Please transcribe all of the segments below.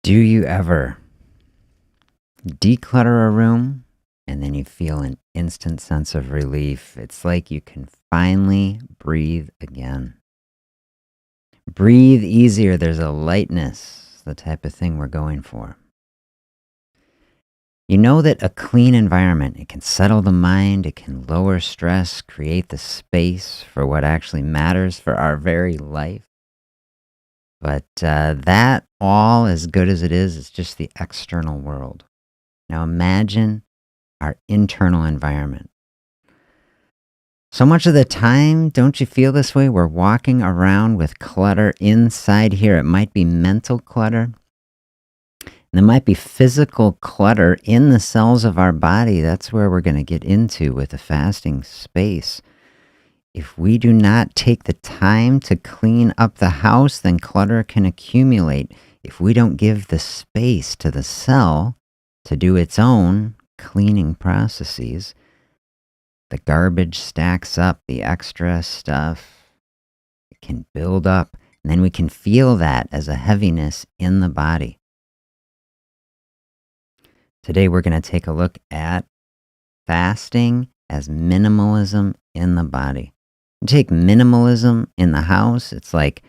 Do you ever declutter a room and then you feel an instant sense of relief? It's like you can finally breathe again. Breathe easier. There's a lightness, the type of thing we're going for. You know that a clean environment, it can settle the mind, it can lower stress, create the space for what actually matters for our very life. But that all, as good as it is just the external world. Now imagine our internal environment. So much of the time, don't you feel this way? We're walking around with clutter inside here. It might be mental clutter. There might be physical clutter in the cells of our body. That's where we're going to get into with the fasting space. If we do not take the time to clean up the house, then clutter can accumulate. If we don't give the space to the cell to do its own cleaning processes, the garbage stacks up, the extra stuff, it can build up, and then we can feel that as a heaviness in the body. Today we're going to take a look at fasting as minimalism in the body. You take minimalism in the house, it's like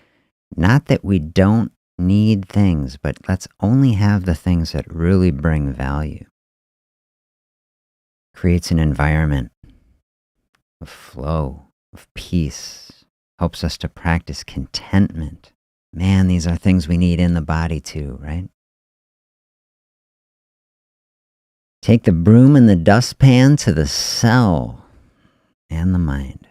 not that we don't need things, but let's only have the things that really bring value. Creates an environment of flow, of peace, helps us to practice contentment. Man, these are things we need in the body too, right? Take the broom and the dustpan to the cell and the mind.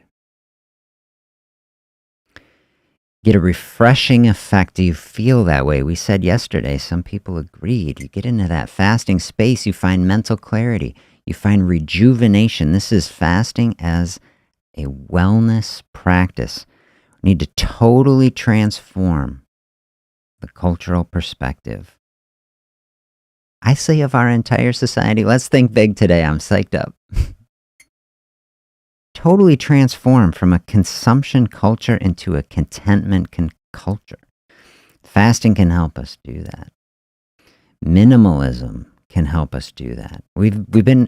Get a refreshing effect. Do you feel that way? We said yesterday, some people agreed. You get into that fasting space, you find mental clarity. You find rejuvenation. This is fasting as a wellness practice. We need to totally transform the cultural perspective. I say of our entire society, let's think big today. I'm psyched up. Totally transform from a consumption culture into a contentment culture. Fasting can help us do that. Minimalism can help us do that. We've been,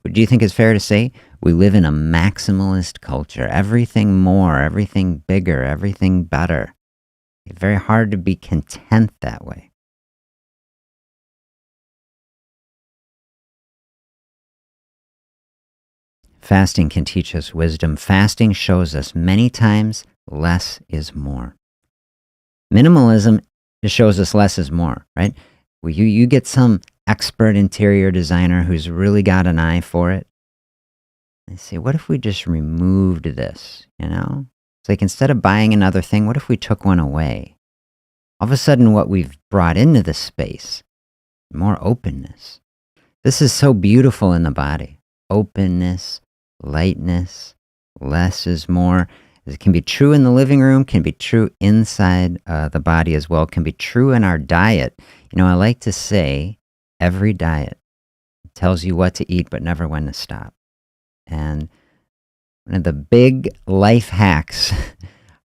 do you think it's fair to say, we live in a maximalist culture? Everything more, everything bigger, everything better. It's very hard to be content that way. Fasting can teach us wisdom. Fasting shows us many times less is more. Minimalism shows us less is more, right? Well, you get some expert interior designer who's really got an eye for it. They say, what if we just removed this, It's like instead of buying another thing, what if we took one away? All of a sudden, what we've brought into the space, more openness. This is so beautiful in the body. Openness, lightness, less is more. It can be true in the living room, can be true inside the body as well, can be true in our diet. I like to say every diet tells you what to eat, but never when to stop. And one of the big life hacks,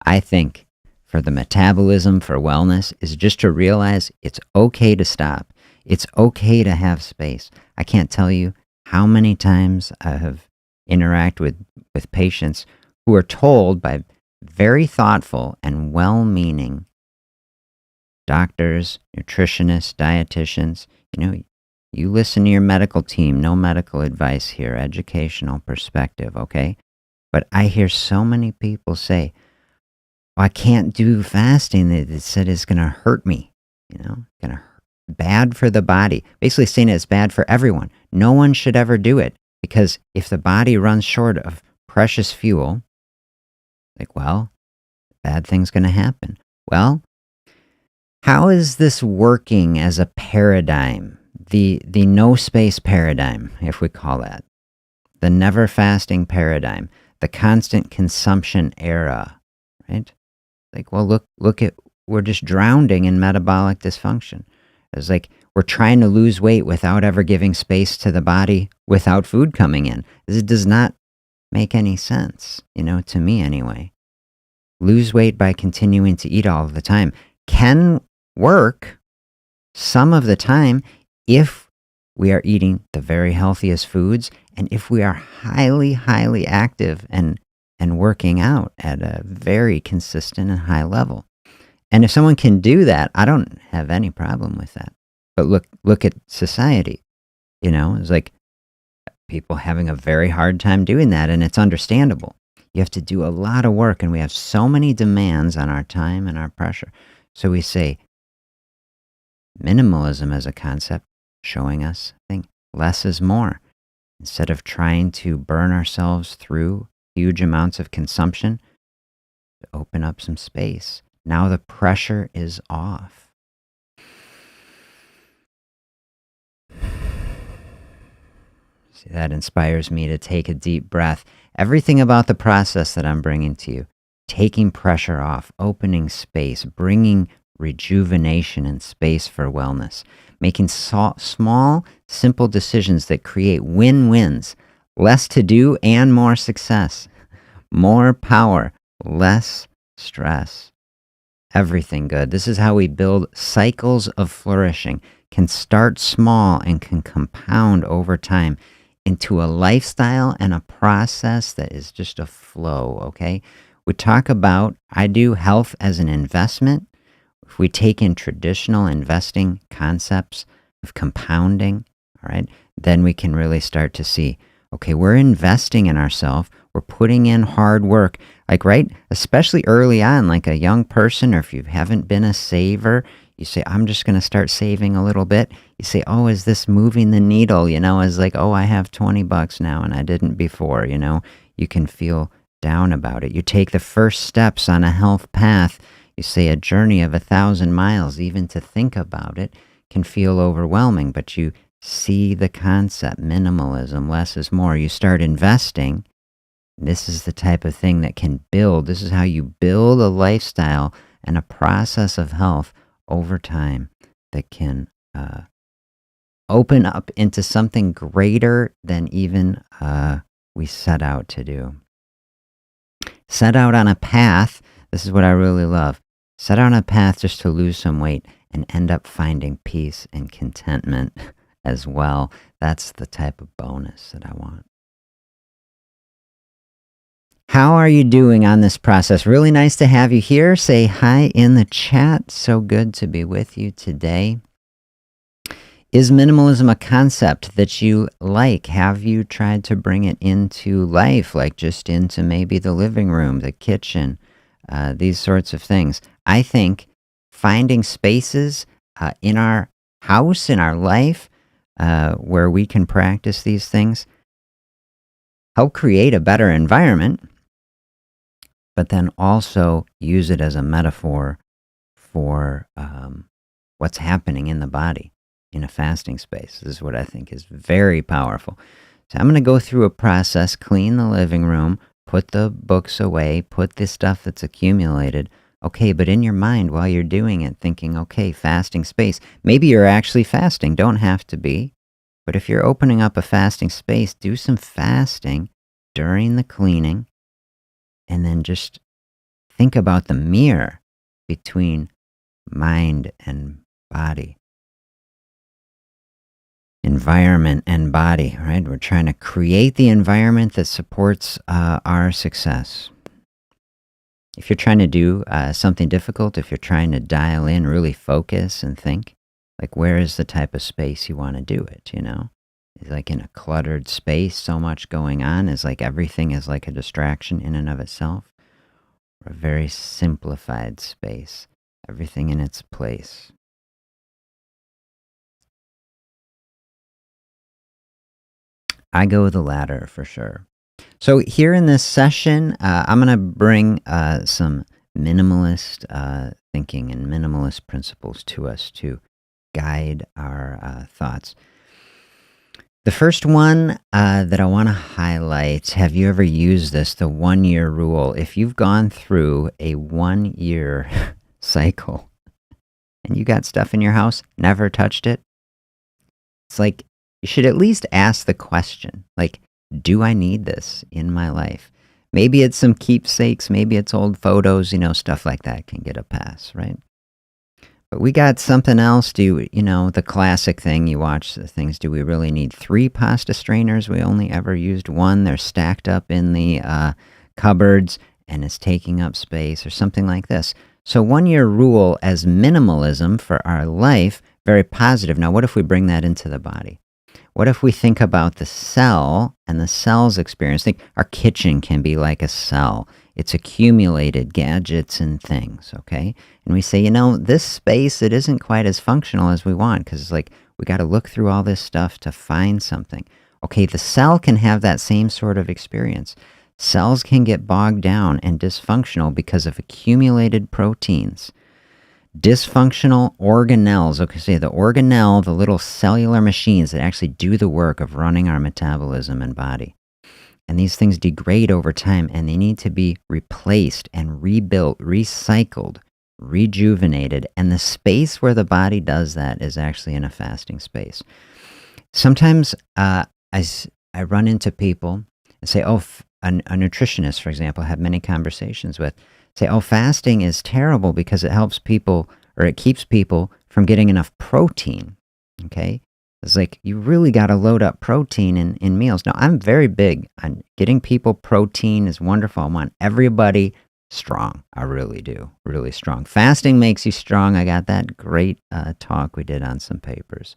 I think, for the metabolism, for wellness, is just to realize it's okay to stop. It's okay to have space. I can't tell you how many times I have interacted with patients who are told by very thoughtful and well-meaning doctors, nutritionists, dietitians, you listen to your medical team, no medical advice here, educational perspective, okay? But I hear so many people say, I can't do fasting. They said it's going to hurt me, bad for the body. Basically saying it's bad for everyone. No one should ever do it because if the body runs short of precious fuel, bad thing's going to happen. Well, how is this working as a paradigm? The no space paradigm, if we call that. The never fasting paradigm. The constant consumption era, right? Look at, we're just drowning in metabolic dysfunction. It's like we're trying to lose weight without ever giving space to the body without food coming in. This does not make any sense, to me anyway. Lose weight by continuing to eat all of the time can work some of the time, if we are eating the very healthiest foods, and if we are highly, highly active and working out at a very consistent and high level. And if someone can do that, I don't have any problem with that. But look at society. It's like people having a very hard time doing that, and it's understandable. You have to do a lot of work, and we have so many demands on our time and our pressure. So we say minimalism as a concept, showing us, I think, less is more. Instead of trying to burn ourselves through huge amounts of consumption, to open up some space. Now the pressure is off. See, that inspires me to take a deep breath. Everything about the process that I'm bringing to you, taking pressure off, opening space, bringing rejuvenation and space for wellness, making small, simple decisions that create win-wins, less to do and more success, more power, less stress. Everything good. This is how we build cycles of flourishing, can start small and can compound over time into a lifestyle and a process that is just a flow, okay? We talk about, I do health as an investment. If we take in traditional investing concepts of compounding, all right, then we can really start to see, okay, we're investing in ourselves. We're putting in hard work, like, right, especially early on, like a young person, or if you haven't been a saver, you say, I'm just going to start saving a little bit. You say, oh, is this moving the needle? Is like, oh, I have $20 now and I didn't before, you can feel down about it. You take the first steps on a health path. You say a journey of 1,000 miles, even to think about it can feel overwhelming, but you see the concept, minimalism, less is more. You start investing. This is the type of thing that can build. This is how you build a lifestyle and a process of health over time that can open up into something greater than even we set out to do. Set out on a path. This is what I really love. Set out on a path just to lose some weight and end up finding peace and contentment as well. That's the type of bonus that I want. How are you doing on this process? Really nice to have you here. Say hi in the chat. So good to be with you today. Is minimalism a concept that you like? Have you tried to bring it into life, like just into maybe the living room, the kitchen, these sorts of things? I think finding spaces in our house, in our life, where we can practice these things, help create a better environment, but then also use it as a metaphor for what's happening in the body in a fasting space. This is what I think is very powerful. So I'm going to go through a process, clean the living room, put the books away, put the stuff that's accumulated. Okay, but in your mind while you're doing it, thinking, okay, fasting space. Maybe you're actually fasting, don't have to be. But if you're opening up a fasting space, do some fasting during the cleaning, and then just think about the mirror between mind and body. Environment and body, right? We're trying to create the environment that supports our success. If you're trying to do something difficult, if you're trying to dial in, really focus and think, like, where is the type of space you want to do it, It's like in a cluttered space, so much going on, is like everything is like a distraction in and of itself. Or a very simplified space, everything in its place. I go with the latter for sure. So here in this session, I'm going to bring some minimalist thinking and minimalist principles to us to guide our thoughts. The first one that I want to highlight, have you ever used this, the 1-year rule? If you've gone through a 1-year cycle and you got stuff in your house, never touched it, it's like you should at least ask the question, like, do I need this in my life? Maybe it's some keepsakes, maybe it's old photos, stuff like that can get a pass, right? But we got something else. The classic thing, you watch the things, do we really need 3 pasta strainers? We only ever used 1. They're stacked up in the cupboards and it's taking up space or something like this. So 1-year rule as minimalism for our life, very positive. Now, what if we bring that into the body? What if we think about the cell and the cell's experience? Think our kitchen can be like a cell. It's accumulated gadgets and things, okay? And we say, this space, it isn't quite as functional as we want because it's like we got to look through all this stuff to find something. Okay, the cell can have that same sort of experience. Cells can get bogged down and dysfunctional because of accumulated proteins. Dysfunctional organelles, okay, say the organelle, the little cellular machines that actually do the work of running our metabolism and body. And these things degrade over time and they need to be replaced and rebuilt, recycled, rejuvenated. And the space where the body does that is actually in a fasting space. Sometimes I run into people and say, a nutritionist, for example, I have many conversations with, say, fasting is terrible because it helps people, or it keeps people from getting enough protein, okay? It's like, you really got to load up protein in meals. Now, I'm very big on getting people protein is wonderful. I want everybody strong. I really do, really strong. Fasting makes you strong. I got that great talk we did on some papers.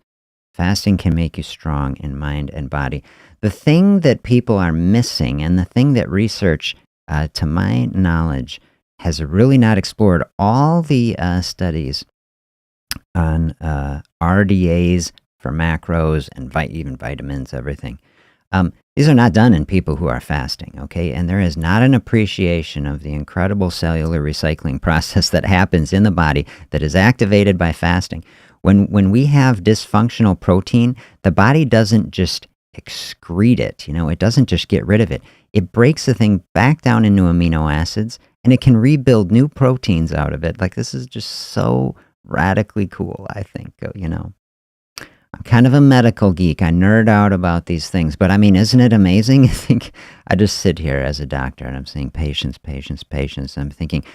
Fasting can make you strong in mind and body. The thing that people are missing, and the thing that research, to my knowledge, has really not explored, all the studies on RDAs for macros and even vitamins, everything. These are not done in people who are fasting, okay? And there is not an appreciation of the incredible cellular recycling process that happens in the body that is activated by fasting. When we have dysfunctional protein, the body doesn't just excrete it, it doesn't just get rid of it. It breaks the thing back down into amino acids, and it can rebuild new proteins out of it. Like, this is just so radically cool, I think, I'm kind of a medical geek. I nerd out about these things, but I mean, isn't it amazing? I think I just sit here as a doctor and I'm saying patience, patience, patience. I'm thinking,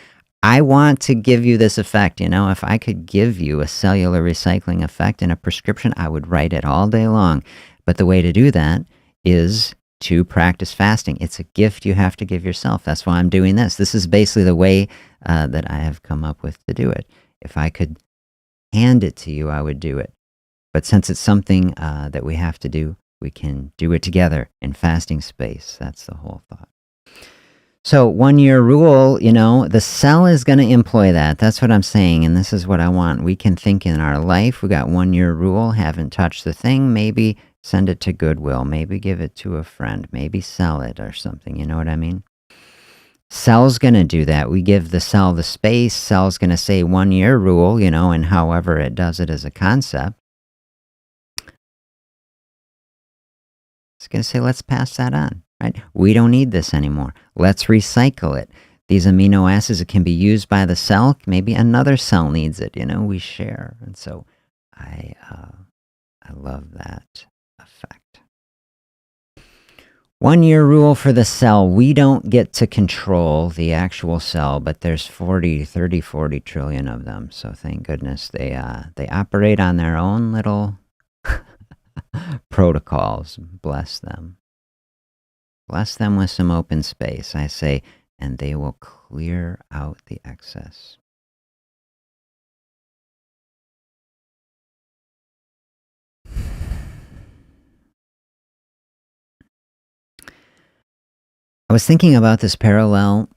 I want to give you this effect. If I could give you a cellular recycling effect in a prescription, I would write it all day long. But the way to do that is to practice fasting. It's a gift you have to give yourself. That's why I'm doing this. This is basically the way that I have come up with to do it. If I could hand it to you, I would do it. But since it's something that we have to do, we can do it together in fasting space. That's the whole thought. So 1-year rule, the cell is going to employ that. That's what I'm saying, and this is what I want. We can think in our life, we got 1-year rule, haven't touched the thing, maybe send it to Goodwill, maybe give it to a friend, maybe sell it or something, you know what I mean? Cell's going to do that. We give the cell the space, cell's going to say 1-year rule, and however it does it as a concept. It's going to say, let's pass that on. Right? We don't need this anymore. Let's recycle it. These amino acids, it can be used by the cell. Maybe another cell needs it. We share. And so I love that effect. 1-year rule for the cell. We don't get to control the actual cell, but there's 40 trillion of them. So thank goodness they operate on their own little protocols. Bless them. Bless them with some open space, I say, and they will clear out the excess. I was thinking about this parallel.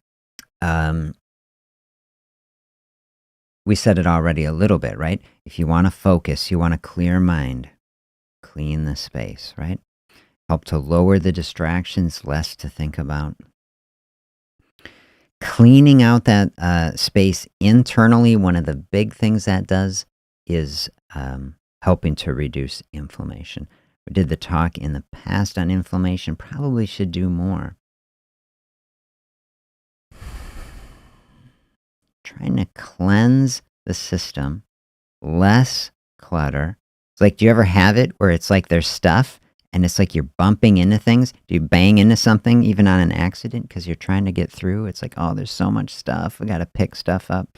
We said it already a little bit, right? If you want to focus, you want a clear mind, clean the space, right? Help to lower the distractions, less to think about. Cleaning out that space internally, one of the big things that does is helping to reduce inflammation. We did the talk in the past on inflammation, probably should do more. Trying to cleanse the system, less clutter. It's like, do you ever have it where it's like there's stuff and it's like you're bumping into things? Do you bang into something even on an accident because you're trying to get through? It's like, oh, there's so much stuff. We got to pick stuff up.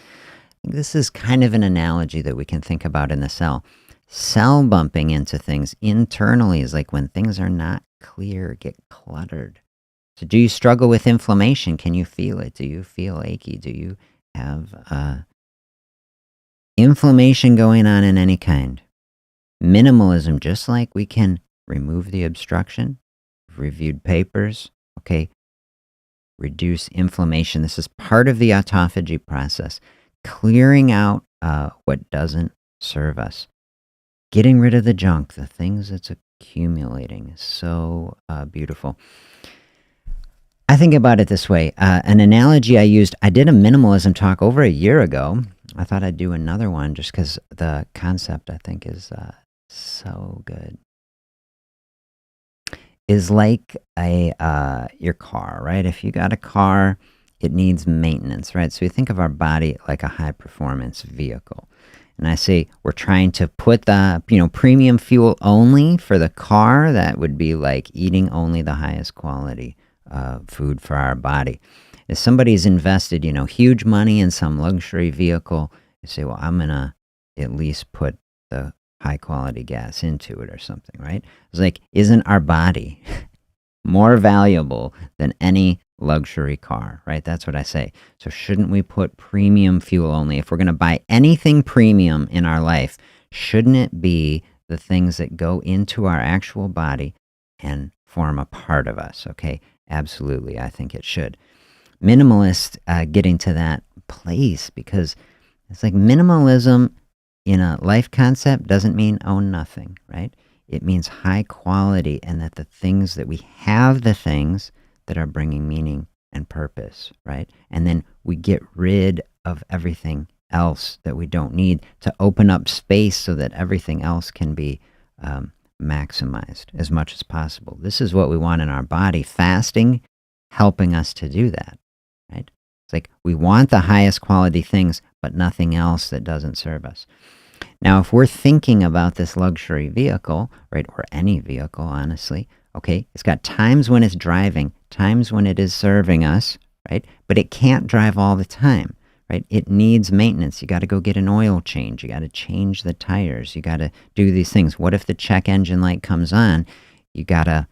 This is kind of an analogy that we can think about in the cell. Cell bumping into things internally is like when things are not clear, get cluttered. So do you struggle with inflammation? Can you feel it? Do you feel achy? Do you have inflammation going on in any kind? Minimalism, just like we can remove the obstruction, reviewed papers, okay, reduce inflammation. This is part of the autophagy process. Clearing out what doesn't serve us. Getting rid of the junk, the things that's accumulating is so beautiful. I think about it this way. An analogy I used, I did a minimalism talk over a year ago. I thought I'd do another one just because the concept, I think, is so good. Is like your car, right? If you got a car, it needs maintenance, right? So we think of our body like a high-performance vehicle. And I say we're trying to put the, premium fuel only for the car. That would be like eating only the highest quality food for our body. If somebody's invested, huge money in some luxury vehicle, you say, well, I'm going to at least put the high quality gas into it or something, right? It's like, isn't our body more valuable than any luxury car, right? That's what I say. So shouldn't we put premium fuel only? If we're going to buy anything premium in our life, shouldn't it be the things that go into our actual body and form a part of us? Okay, absolutely. I think it should. Minimalist getting to that place, because it's like minimalism in a life concept doesn't mean own nothing, right? It means high quality, and that the things that we have, the things that are bringing meaning and purpose, right? And then we get rid of everything else that we don't need to open up space so that everything else can be maximized as much as possible. This is what we want in our body. Fasting helping us to do that, right? It's like we want the highest quality things, but nothing else that doesn't serve us. Now, if we're thinking about this luxury vehicle, right, or any vehicle, honestly, okay, it's got times when it's driving, times when it is serving us, right? But it can't drive all the time, right? It needs maintenance. You got to go get an oil change. You got to change the tires. You got to do these things. What if the check engine light comes on? You got to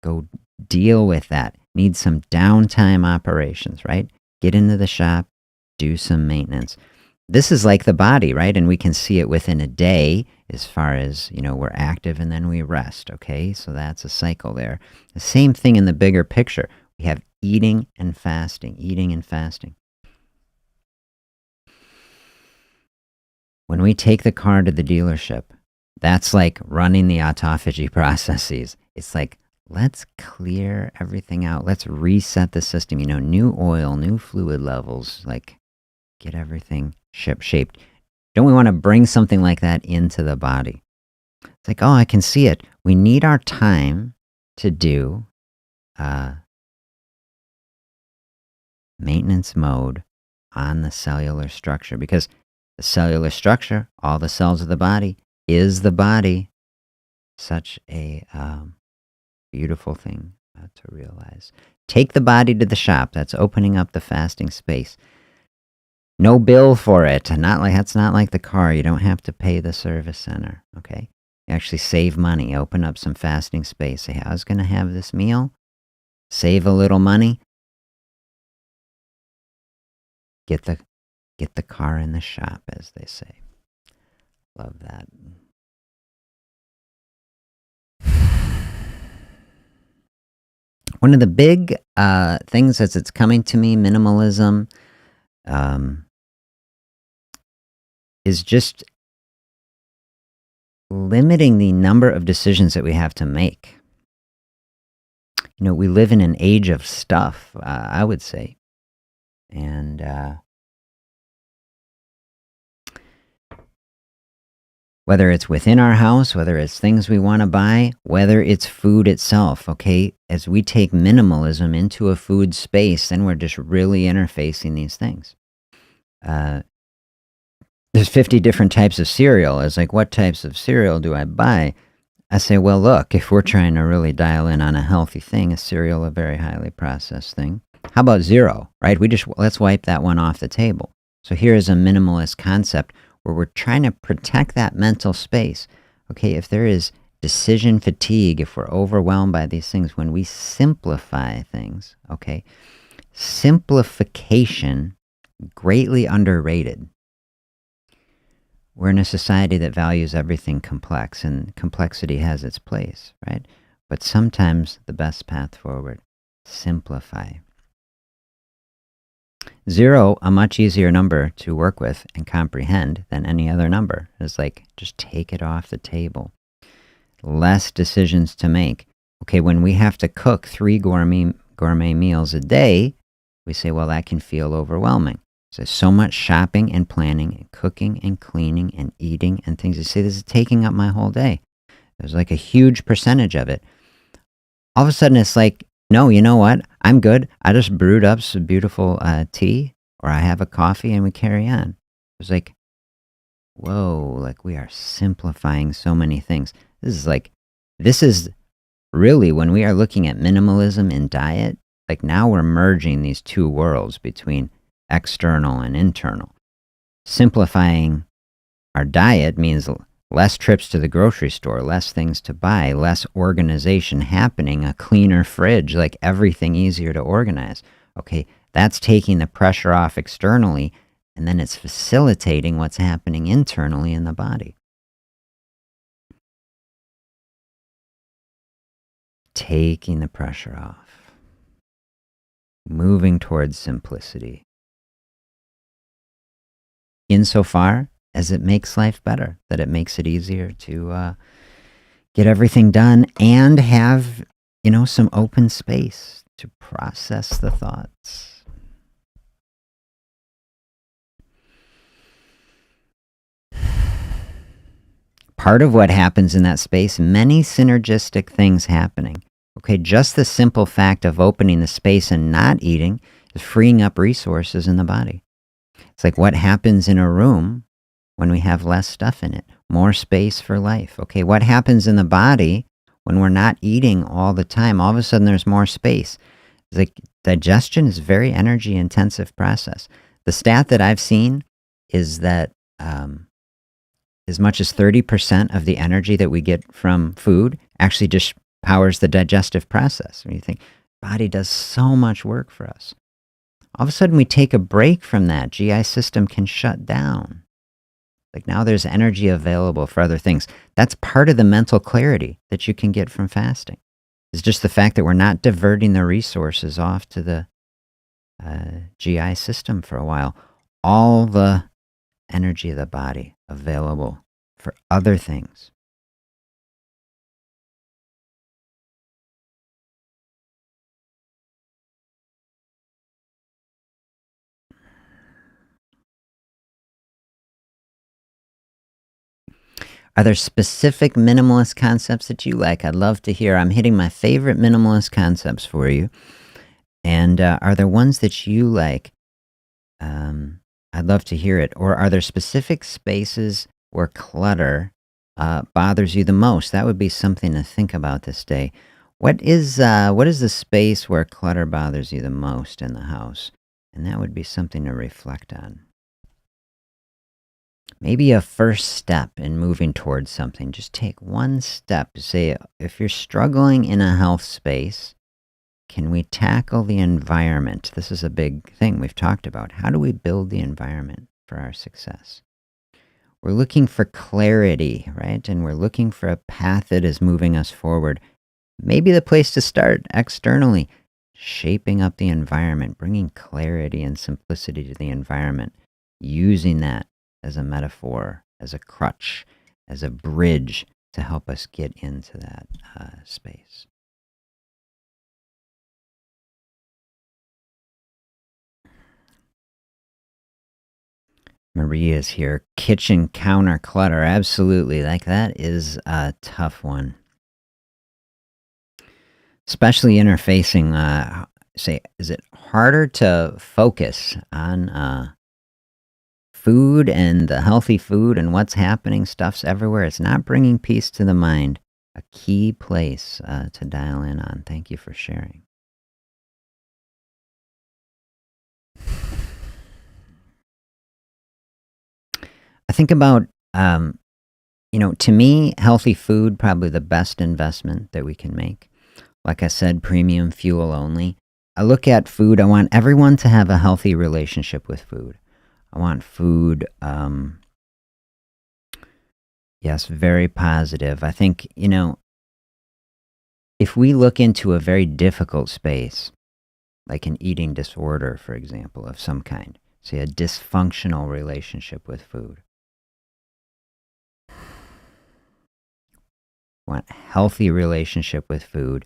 go deal with that. Need some downtime operations, right? Get into the shop, do some maintenance. This is like the body, right? And we can see it within a day as far as, we're active and then we rest, okay? So that's a cycle there. The same thing in the bigger picture. We have eating and fasting, eating and fasting. When we take the car to the dealership, that's like running the autophagy processes. It's like, let's clear everything out. Let's reset the system, new oil, new fluid levels, like get everything ship-shaped. Don't we want to bring something like that into the body? It's like, oh, I can see it. We need our time to do maintenance mode on the cellular structure, because the cellular structure, all the cells of the body, is the body. Such a beautiful thing to realize. Take the body to the shop. That's opening up the fasting space. No bill for it. That's not like the car. You don't have to pay the service center, okay? You actually save money. Open up some fasting space. Say, I was going to have this meal. Save a little money. Get the car in the shop, as they say. Love that. One of the big things as it's coming to me, minimalism, is just limiting the number of decisions that we have to make. We live in an age of stuff, I would say. And whether it's within our house, whether it's things we want to buy, whether it's food itself, okay? As we take minimalism into a food space, then we're just really interfacing these things. There's 50 different types of cereal. It's like, what types of cereal do I buy? I say, well, look, if we're trying to really dial in on a healthy thing, is cereal a very highly processed thing? How about zero, right? Let's wipe that one off the table. So here is a minimalist concept where we're trying to protect that mental space. Okay, if there is decision fatigue, if we're overwhelmed by these things, when we simplify things, okay, simplification, greatly underrated. We're in a society that values everything complex, and complexity has its place, right? But sometimes the best path forward, simplify. 0, a much easier number to work with and comprehend than any other number. It's like, just take it off the table. Less decisions to make. Okay, when we have to cook 3 gourmet meals a day, we say, well, that can feel overwhelming. So much shopping and planning and cooking and cleaning and eating and things. You say, this is taking up my whole day. There's like a huge percentage of it. All of a sudden, it's like, no, you know what? I'm good. I just brewed up some beautiful tea, or I have a coffee, and we carry on. It's like, whoa, like we are simplifying so many things. This is really, when we are looking at minimalism in diet, like now we're merging these two worlds between external and internal. Simplifying our diet means less trips to the grocery store, less things to buy, less organization happening, a cleaner fridge, like everything easier to organize. Okay, that's taking the pressure off externally, and then it's facilitating what's happening internally in the body. Taking the pressure off. Moving towards simplicity. Insofar as it makes life better, that it makes it easier to get everything done and have, some open space to process the thoughts. Part of what happens in that space, many synergistic things happening. Okay, just the simple fact of opening the space and not eating is freeing up resources in the body. It's like what happens in a room when we have less stuff in it, more space for life. Okay, what happens in the body when we're not eating all the time? All of a sudden there's more space. It's like digestion is a very energy intensive process. The stat that I've seen is that as much as 30% of the energy that we get from food actually just powers the digestive process. When you think, body does so much work for us. All of a sudden we take a break from that, GI system can shut down. Like now there's energy available for other things. That's part of the mental clarity that you can get from fasting. It's just the fact that we're not diverting the resources off to the GI system for a while. All the energy of the body available for other things. Are there specific minimalist concepts that you like? I'd love to hear. I'm hitting my favorite minimalist concepts for you. And are there ones that you like? I'd love to hear it. Or are there specific spaces where clutter bothers you the most? That would be something to think about this day. What is the space where clutter bothers you the most in the house? And that would be something to reflect on. Maybe a first step in moving towards something. Just take one step to say, if you're struggling in a health space, can we tackle the environment? This is a big thing we've talked about. How do we build the environment for our success? We're looking for clarity, right? And we're looking for a path that is moving us forward. Maybe the place to start externally, shaping up the environment, bringing clarity and simplicity to the environment, using that as a metaphor, as a crutch, as a bridge to help us get into that space. Maria's here. Kitchen counter clutter. Absolutely. Like that is a tough one. Especially interfacing, is it harder to focus on food and the healthy food and what's happening? Stuff's everywhere. It's not bringing peace to the mind. A key place to dial in on. Thank you for sharing. I think about, to me, healthy food, probably the best investment that we can make. Like I said, premium fuel only. I look at food, I want everyone to have a healthy relationship with food. I want food, yes, very positive. I think, if we look into a very difficult space, like an eating disorder, for example, of some kind, say a dysfunctional relationship with food, want a healthy relationship with food,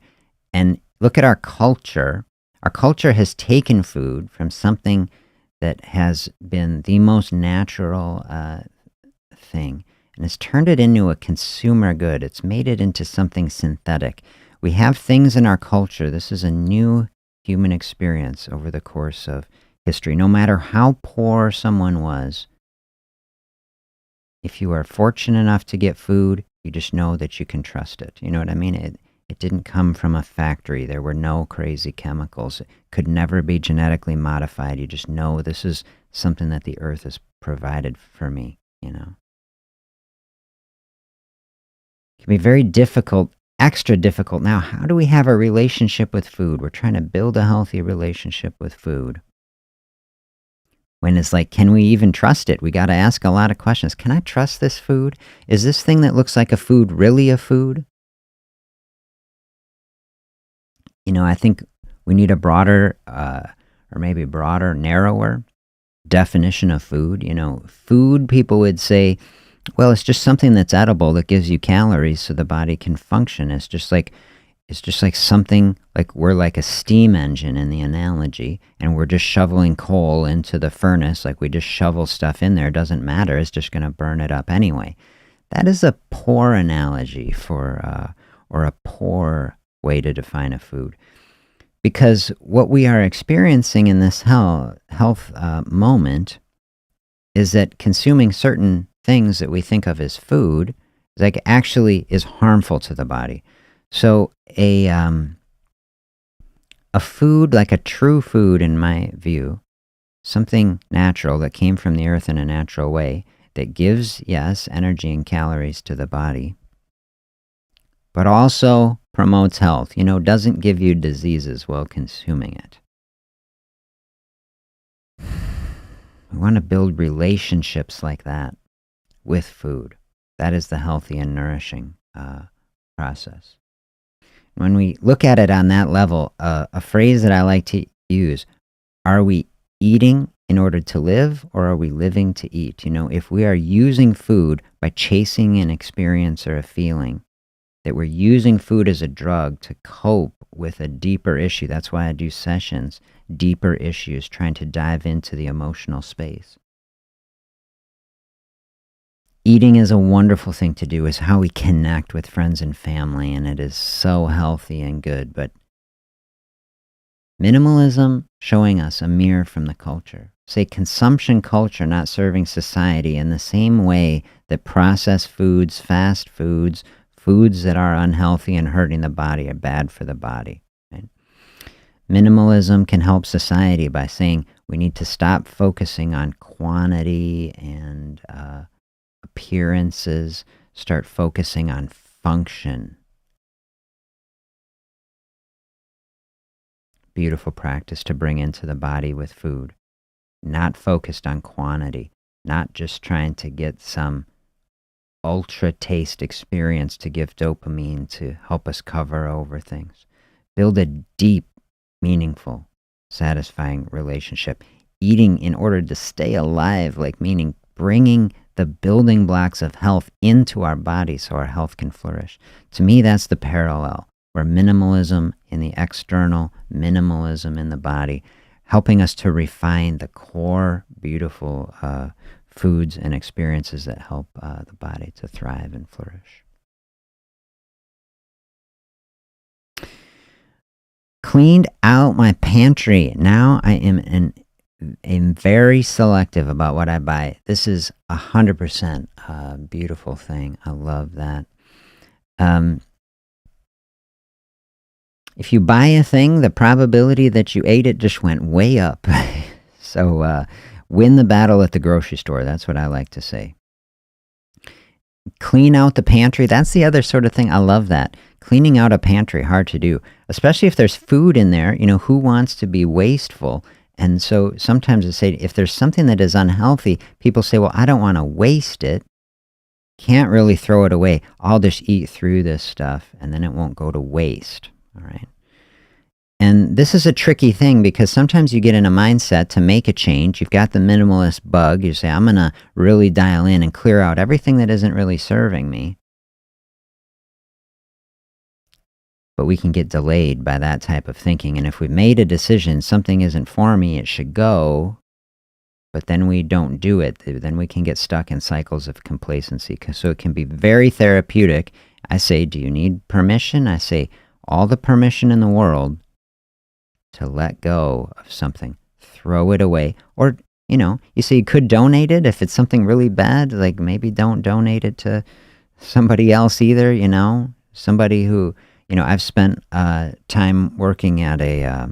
and look at our culture. Our culture has taken food from something that has been the most natural thing and has turned it into a consumer good. It's made it into something synthetic. We have things in our culture. This is a new human experience over the course of history. No matter how poor someone was, if you are fortunate enough to get food, you just know that you can trust it. You know what I mean? It didn't come from a factory. There were no crazy chemicals. It could never be genetically modified. You just know this is something that the earth has provided for me, It can be very difficult, extra difficult now. How do we have a relationship with food? We're trying to build a healthy relationship with food. When it's like, can we even trust it? We got to ask a lot of questions. Can I trust this food? Is this thing that looks like a food really a food? I think we need a broader, or maybe broader, narrower definition of food. Food, people would say, well, it's just something that's edible that gives you calories so the body can function. It's just like something, like we're like a steam engine in the analogy, and we're just shoveling coal into the furnace. Like we just shovel stuff in there. It doesn't matter. It's just going to burn it up anyway. That is a poor analogy for, or a poor way to define a food. Because what we are experiencing in this health moment is that consuming certain things that we think of as food, like actually is harmful to the body. So a food, like a true food in my view, something natural that came from the earth in a natural way, that gives, yes, energy and calories to the body, but also promotes health, doesn't give you diseases while consuming it. We want to build relationships like that with food. That is the healthy and nourishing process. When we look at it on that level, a phrase that I like to use, are we eating in order to live, or are we living to eat? If we are using food by chasing an experience or a feeling, that we're using food as a drug to cope with a deeper issue. That's why I do sessions, deeper issues, trying to dive into the emotional space. Eating is a wonderful thing to do. It's how we connect with friends and family, and it is so healthy and good. But minimalism showing us a mirror from the culture. Say consumption culture not serving society in the same way that processed foods, fast foods, foods that are unhealthy and hurting the body are bad for the body. Right? Minimalism can help society by saying we need to stop focusing on quantity and appearances, start focusing on function. Beautiful practice to bring into the body with food. Not focused on quantity, not just trying to get some ultra taste experience to give dopamine to help us cover over things. Build a deep, meaningful, satisfying relationship. Eating in order to stay alive, meaning bringing the building blocks of health into our body so our health can flourish. To me, that's the parallel, where minimalism in the external, minimalism in the body, helping us to refine the core, beautiful foods and experiences that help the body to thrive and flourish. Cleaned out my pantry. Now I am very selective about what I buy. This is 100% a beautiful thing. I love that. If you buy a thing, the probability that you ate it just went way up. So win the battle at the grocery store. That's what I like to say. Clean out the pantry. That's the other sort of thing. I love that. Cleaning out a pantry, hard to do, especially if there's food in there. Who wants to be wasteful? And so sometimes I say, if there's something that is unhealthy, people say, well, I don't want to waste it. Can't really throw it away. I'll just eat through this stuff and then it won't go to waste. All right. And this is a tricky thing because sometimes you get in a mindset to make a change. You've got the minimalist bug. You say, I'm going to really dial in and clear out everything that isn't really serving me. But we can get delayed by that type of thinking. And if we've made a decision, something isn't for me, it should go, but then we don't do it, then we can get stuck in cycles of complacency. So it can be very therapeutic. I say, do you need permission? I say, all the permission in the world to let go of something. Throw it away. Or, you say you could donate it if it's something really bad. Like maybe don't donate it to somebody else either, somebody who, I've spent time working at a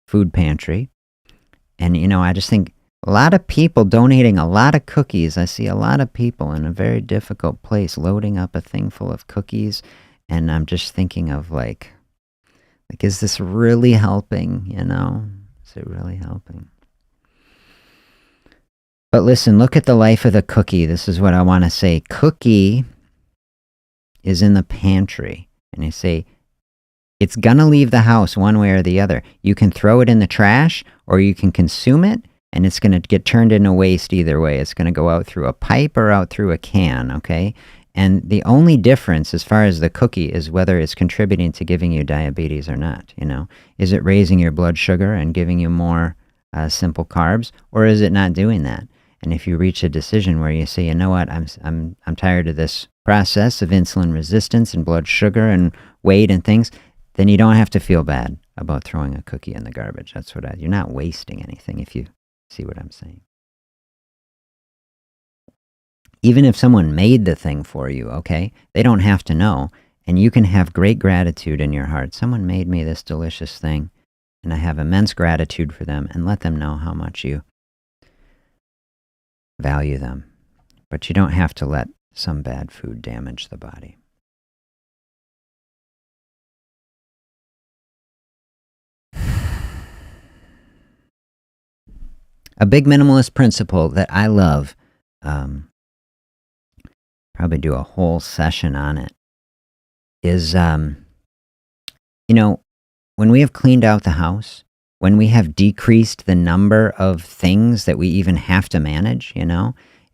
food pantry. And, I just think a lot of people donating a lot of cookies. I see a lot of people in a very difficult place loading up a thing full of cookies. And I'm just thinking of like, is this really helping, Is it really helping? But listen, look at the life of the cookie. This is what I want to say. Cookie is in the pantry. And you say, it's going to leave the house one way or the other. You can throw it in the trash or you can consume it, and it's going to get turned into waste either way. It's going to go out through a pipe or out through a can, okay? And the only difference as far as the cookie is whether it's contributing to giving you diabetes or not, Is it raising your blood sugar and giving you more simple carbs, or is it not doing that? And if you reach a decision where you say, you know what, I'm tired of this process of insulin resistance and blood sugar and weight and things, then you don't have to feel bad about throwing a cookie in the garbage. That's you're not wasting anything, if you see what I'm saying. Even if someone made the thing for you, okay, they don't have to know. And you can have great gratitude in your heart. Someone made me this delicious thing, and I have immense gratitude for them, and let them know how much you value them. But you don't have to let some bad food damage the body. A big minimalist principle that I love, probably do a whole session on it, is, when we have cleaned out the house, when we have decreased the number of things that we even have to manage,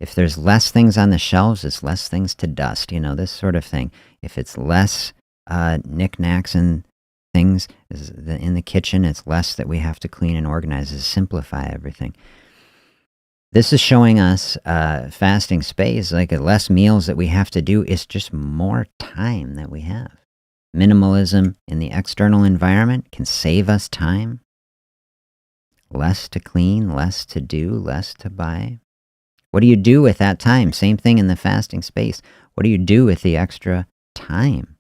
if there's less things on the shelves, it's less things to dust, this sort of thing. If it's less knickknacks and things in the kitchen, it's less that we have to clean and organize, to simplify everything. This is showing us fasting space, like less meals that we have to do. It's just more time that we have. Minimalism in the external environment can save us time. Less to clean, less to do, less to buy. What do you do with that time? Same thing in the fasting space. What do you do with the extra time?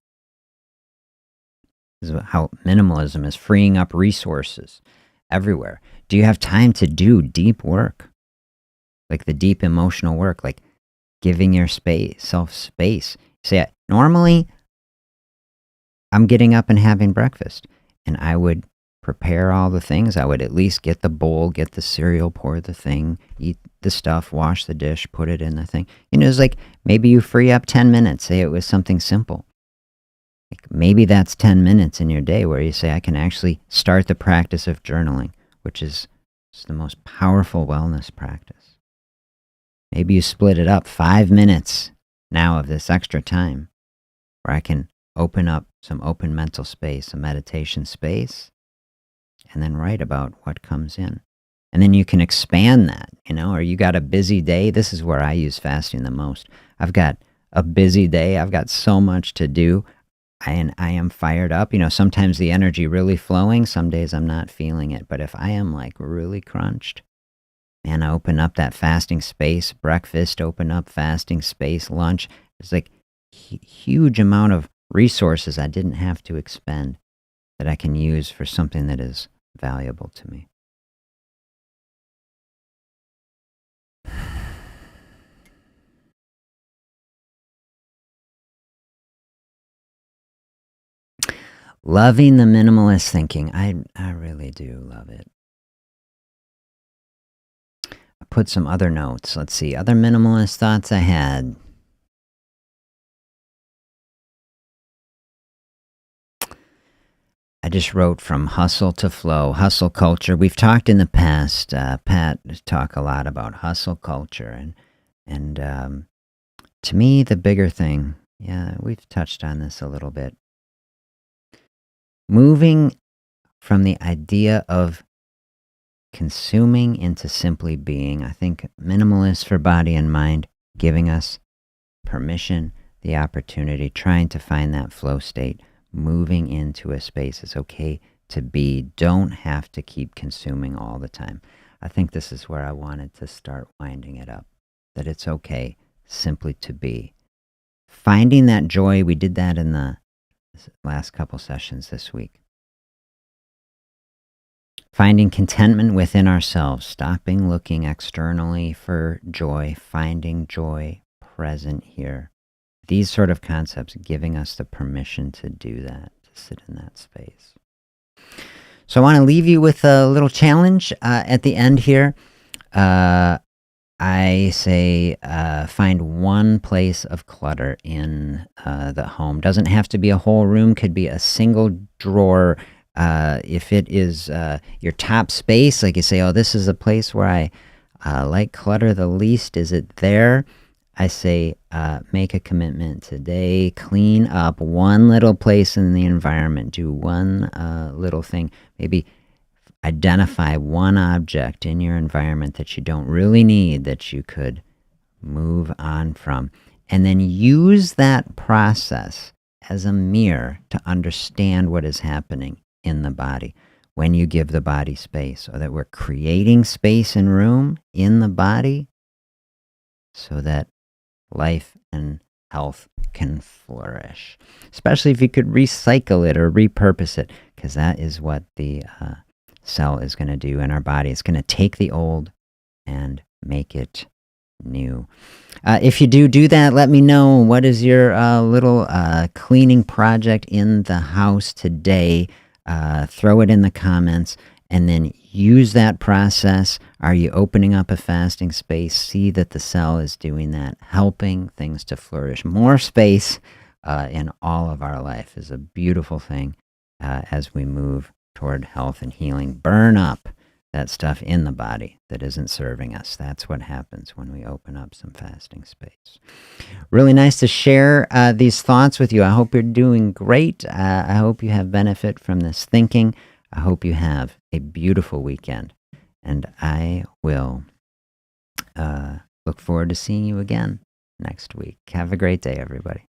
This is how minimalism is freeing up resources everywhere. Do you have time to do deep work? Like the deep emotional work, like giving your self space. Say, normally I'm getting up and having breakfast, and I would prepare all the things. I would at least get the bowl, get the cereal, pour the thing, eat the stuff, wash the dish, put it in the thing. It's like maybe you free up 10 minutes. Say it was something simple. Like maybe that's 10 minutes in your day where you say, I can actually start the practice of journaling, which is the most powerful wellness practice. Maybe you split it up 5 minutes now of this extra time where I can open up some open mental space, a meditation space, and then write about what comes in. And then you can expand that, or you got a busy day. This is where I use fasting the most. I've got a busy day. I've got so much to do. And I am fired up. Sometimes the energy really flowing. Some days I'm not feeling it. But if I am like really crunched, man, I open up that fasting space, breakfast, open up fasting space, lunch. It's like huge amount of resources I didn't have to expend that I can use for something that is valuable to me. Loving the minimalist thinking. I really do love it. I put some other notes. Let's see. Other minimalist thoughts I had. I just wrote from hustle to flow, hustle culture. We've talked in the past, Pat talked a lot about hustle culture. And to me, the bigger thing, yeah, we've touched on this a little bit. Moving from the idea of consuming into simply being. I think minimalist for body and mind, giving us permission, the opportunity, trying to find that flow state, moving into a space. It's okay to be. Don't have to keep consuming all the time. I think this is where I wanted to start winding it up, that it's okay simply to be. Finding that joy, we did that in the last couple sessions this week. Finding contentment within ourselves, stopping looking externally for joy, finding joy present here. These sort of concepts giving us the permission to do that, to sit in that space. So I want to leave you with a little challenge at the end here. I say find one place of clutter in the home. Doesn't have to be a whole room, could be a single drawer. If it is your top space, like you say, oh, this is a place where I like clutter the least, is it there? I say make a commitment today, clean up one little place in the environment, do one little thing, maybe identify one object in your environment that you don't really need, that you could move on from, and then use that process as a mirror to understand what is happening in the body when you give the body space, so that we're creating space and room in the body so that life and health can flourish, especially if you could recycle it or repurpose it, because that is what the cell is going to do in our body. It's going to take the old and make it new. If you do that, let me know. What is your little cleaning project in the house today? Throw it in the comments, and then use that process. Are you opening up a fasting space? See that the cell is doing that, helping things to flourish. More space in all of our life is a beautiful thing as we move toward health and healing. Burn up that stuff in the body that isn't serving us. That's what happens when we open up some fasting space. Really nice to share these thoughts with you. I hope you're doing great. I hope you have benefit from this thinking. I hope you have a beautiful weekend. And I will look forward to seeing you again next week. Have a great day, everybody.